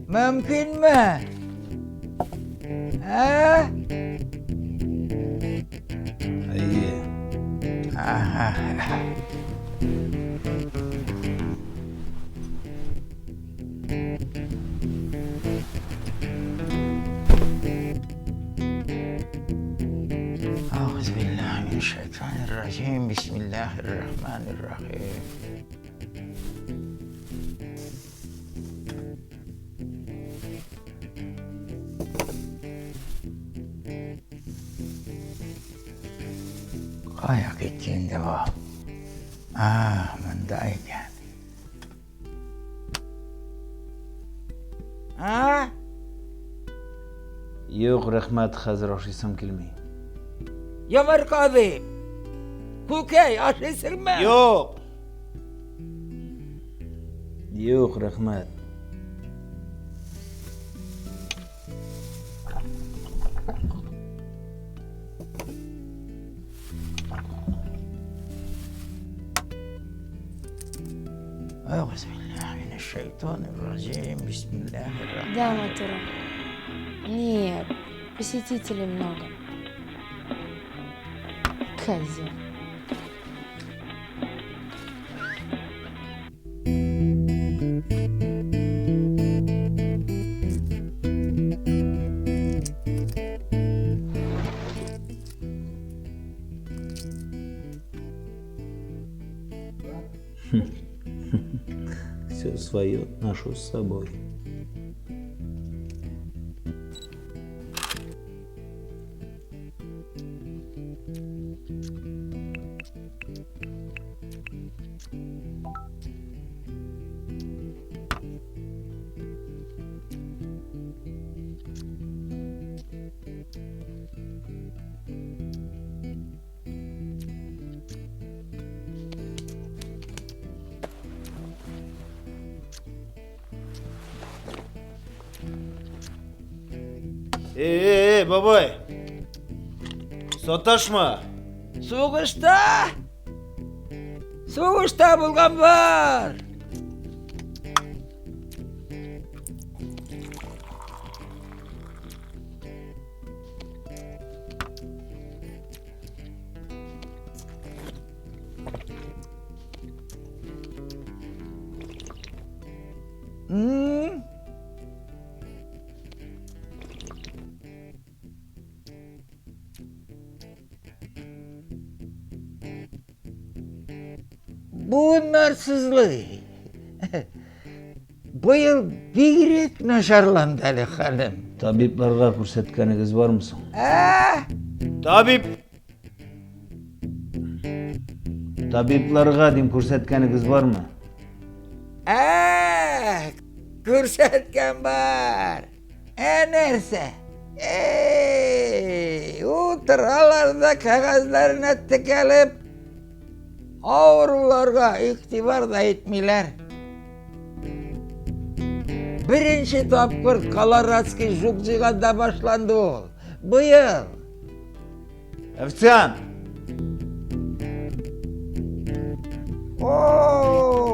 Mümkün mü? Ha? İyi. Aha. Euzubillahimineşşeytanirracim. Bismillahirrahmanirrahim. Kayak içinde o. Mındayken. Ha? Yo'q, rahmat, hozir oshsam kelmaydi. Yamar kadim. Kukey, aşısın mı? Yo'q. Yo'q, rahmat. Euzubillahimineşşeytanirracim. Bismillahirrahmanirrahim. Да, Матура. Нет, посетителей много. Козел. Все свое ношу с собой. Bobay. Sataşma. Soğuşta! Soğuşta Bulgan Бар! Bu narsızlığı bu yıl bir naşarlandı Ali Hanım. Tabiblarga ko'rsatganingiz bormi so'ng? Tabip. Tabiblarga deb ko'rsatganingiz bormi? Ko'rsatgan bor. Nersa? O'tiralarda qog'ozlarni tikalib avrularga e'tibor da etmiyorlar. Birinchi topqir Koloradskiy Jukjiganda başlandı o. Bu yıl. Официант!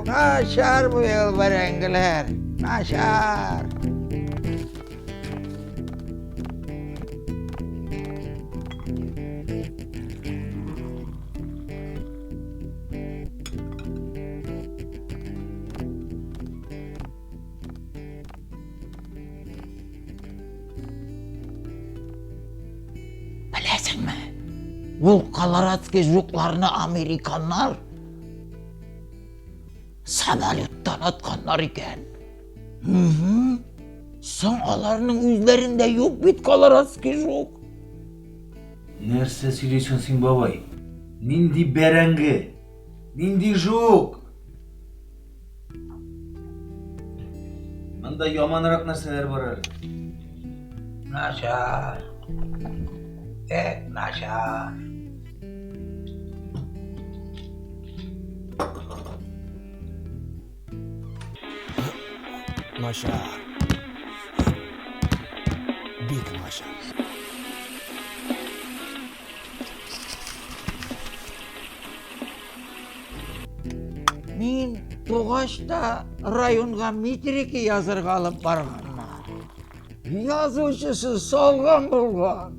Naşar bu yıl berengiler. Naşar. бұл колорадский жукларны американlar самолеттан атқандар екен. Соң аларның үзләрендә юк бит колорадский жук. Нәрсе сөйлейсің сен бабай? Нинди бәрәңгі? Нинди жук? Мында яманырақ нәрселер бар әлі. Начар. Начар. Нашар. Бик нашар. Мен туғашта районға метреке язырға алып барғанна. Yazuvchisi solg'on bo'lgan.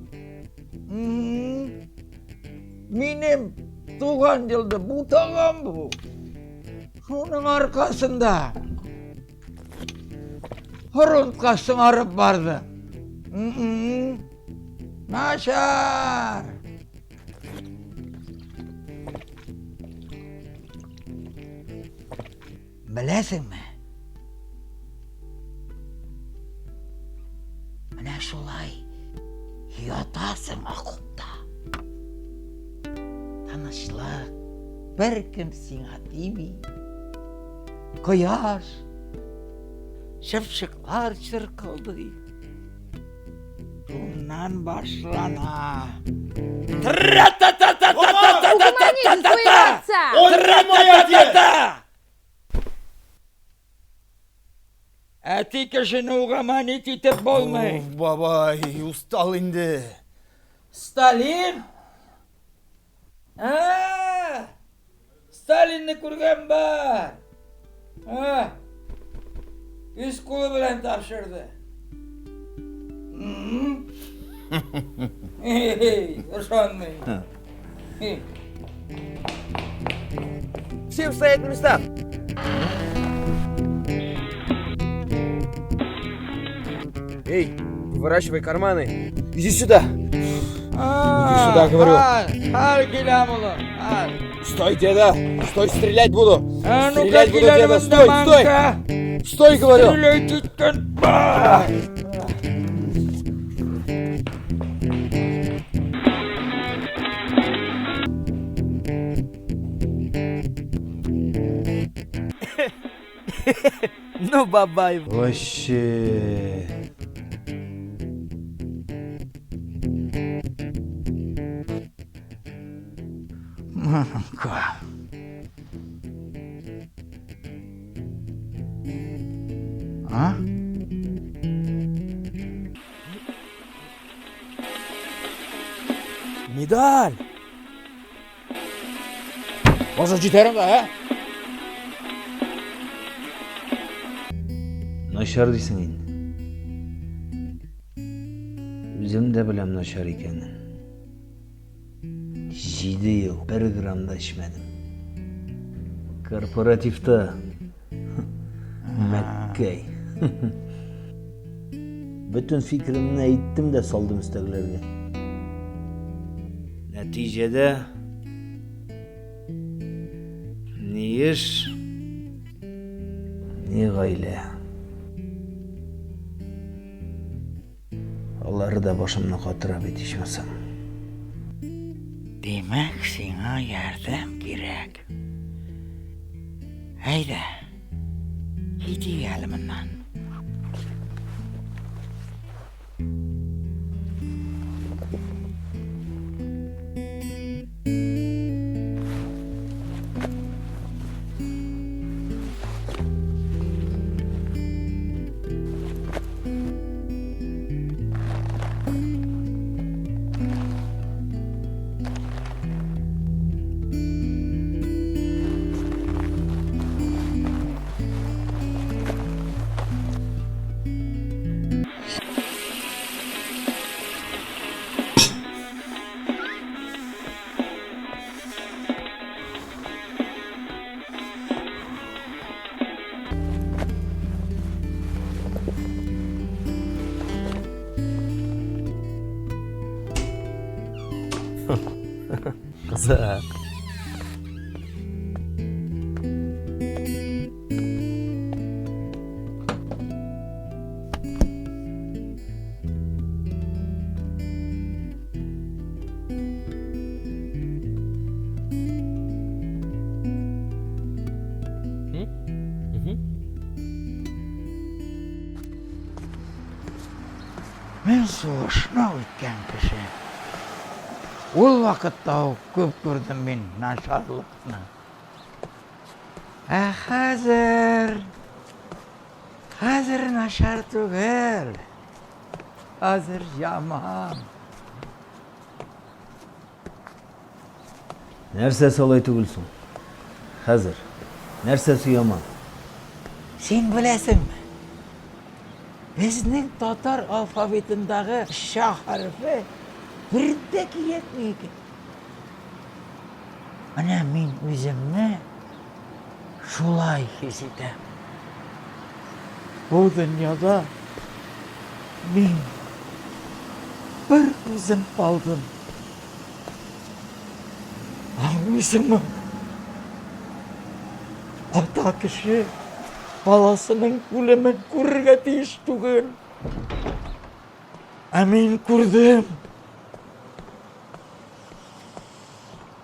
Mening tug'an yilda bu tog'am bu. Shuning orqasida frontga sing'arib bordi. Nashar. Bilasizmi? Mana shulay yotasan oqibda. Tanishlik bir kim senga tiymi. Quyosh shipshiqlar chirqildi. Bundan boshlana. Әти кешене угаманит итеп булмый. Бабай, устал инде. Сталин? Сталинni күргән бар. Үз кулы белән тапшырды. Ошонмый. Все стоять на местах. Эй, выворачивай карманы. Иди сюда. Иди сюда, говорю. Стой, деда. Стой, стрелять буду. Стрелять буду, деда. Стой, стой. Стой, говорю. Ну, бабай. Вообще. А? Медаль. Может, жетерім да, Нашар дейсің енді. Өзім де білем нашар екенін. 7 ел 1 грамм да ішмедім. Корпоративта мәккей. Bütün fikrimni aytdim de saldım üsteglerine. Neticede ne iş, ne gayle. Onları da başımdan katırab etişmesem. Demek sana yardım gerek. Haydi. Gidelim bundan. Қазақ. Мен соғышына өткен кіші. Ол вақытта көп көрдім мен нашарлықны. Қазір нашар түгел. Қазір жаман. Нәрсе солай түгілсің? Қазір. Нәрсесі яман? Сен білесің. Біздің татар алфавитындағы ша харфі бірде келетмей екен. Ана мен өзімні шулай хис етем. Бұл дүнияда мен бір өзім қалдым. Өзімі ата кіші баласының өлімін көрге тиіс түгел. Мен көрдім.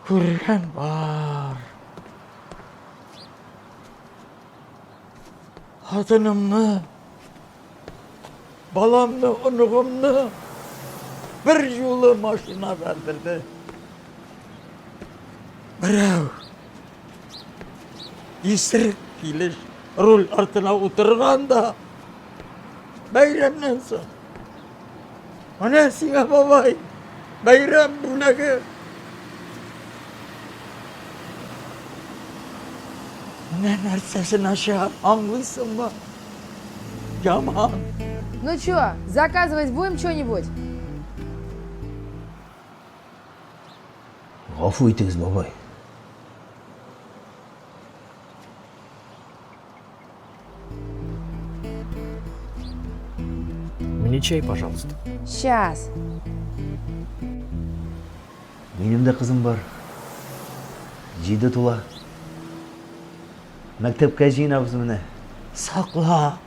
Көрген бар. Қатынымны, баламны, ұнығымны бір жолы машина бәрдірді. Бірәу есірік келіш рөл артына отырғанда байрамнан соң. Ана сиңа бабай, байрам бүлігі. Ана нәрсесін аша аңлайсың ба? Жаман. Ну чё, заказывать будем что-нибудь? Ғафу етіңіз, бабай. Мне чай, пожалуйста. Сейчас. Менің де қызым бар. Жиді тұла. Мәктепке жинабыз міне. Сақла.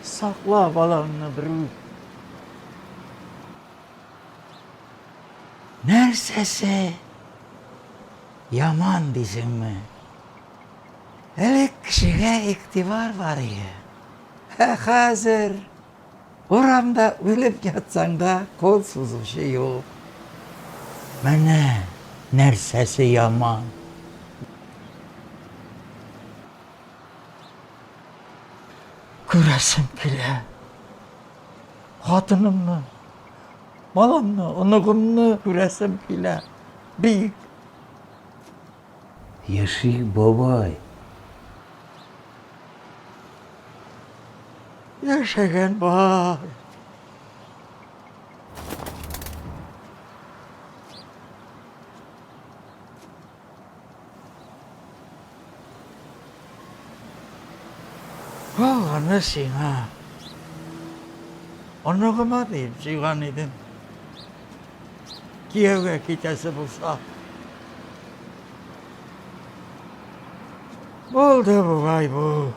Сақла балаңны біреу. Нәрсесі яман дейсің ме? Әлі кішіге иқтибар бар ие. Қазір орамда өліп жатсаң да қол созушы жоқ. Міне нәрсесі яман. Көресім келе. Қатынымны, баламны, ұнығымны көресім келе. Бейік. Яшик, бабай. Яшеген бар. Аны сиңа. Ұнығыма дейіп жиған едім. Күйеуге кетесі болса. Болды бұғай бұл.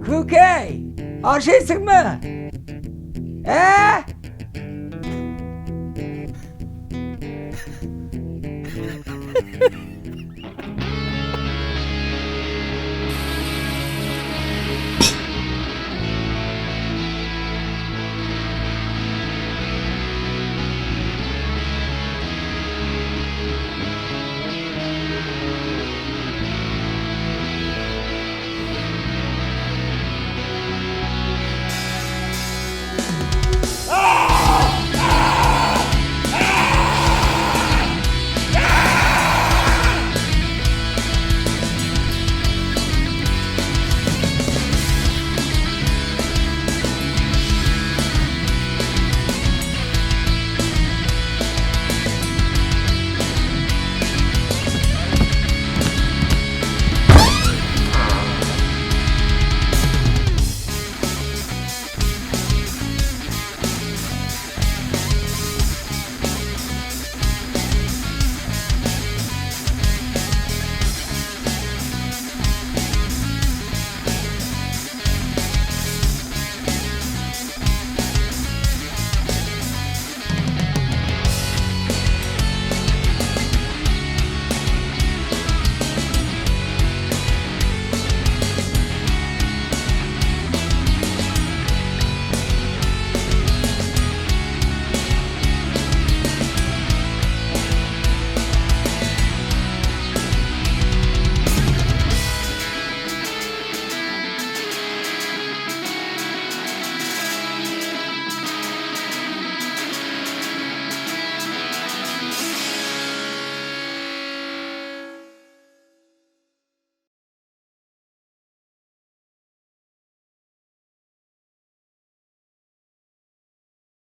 Көкей, ашайсың ма?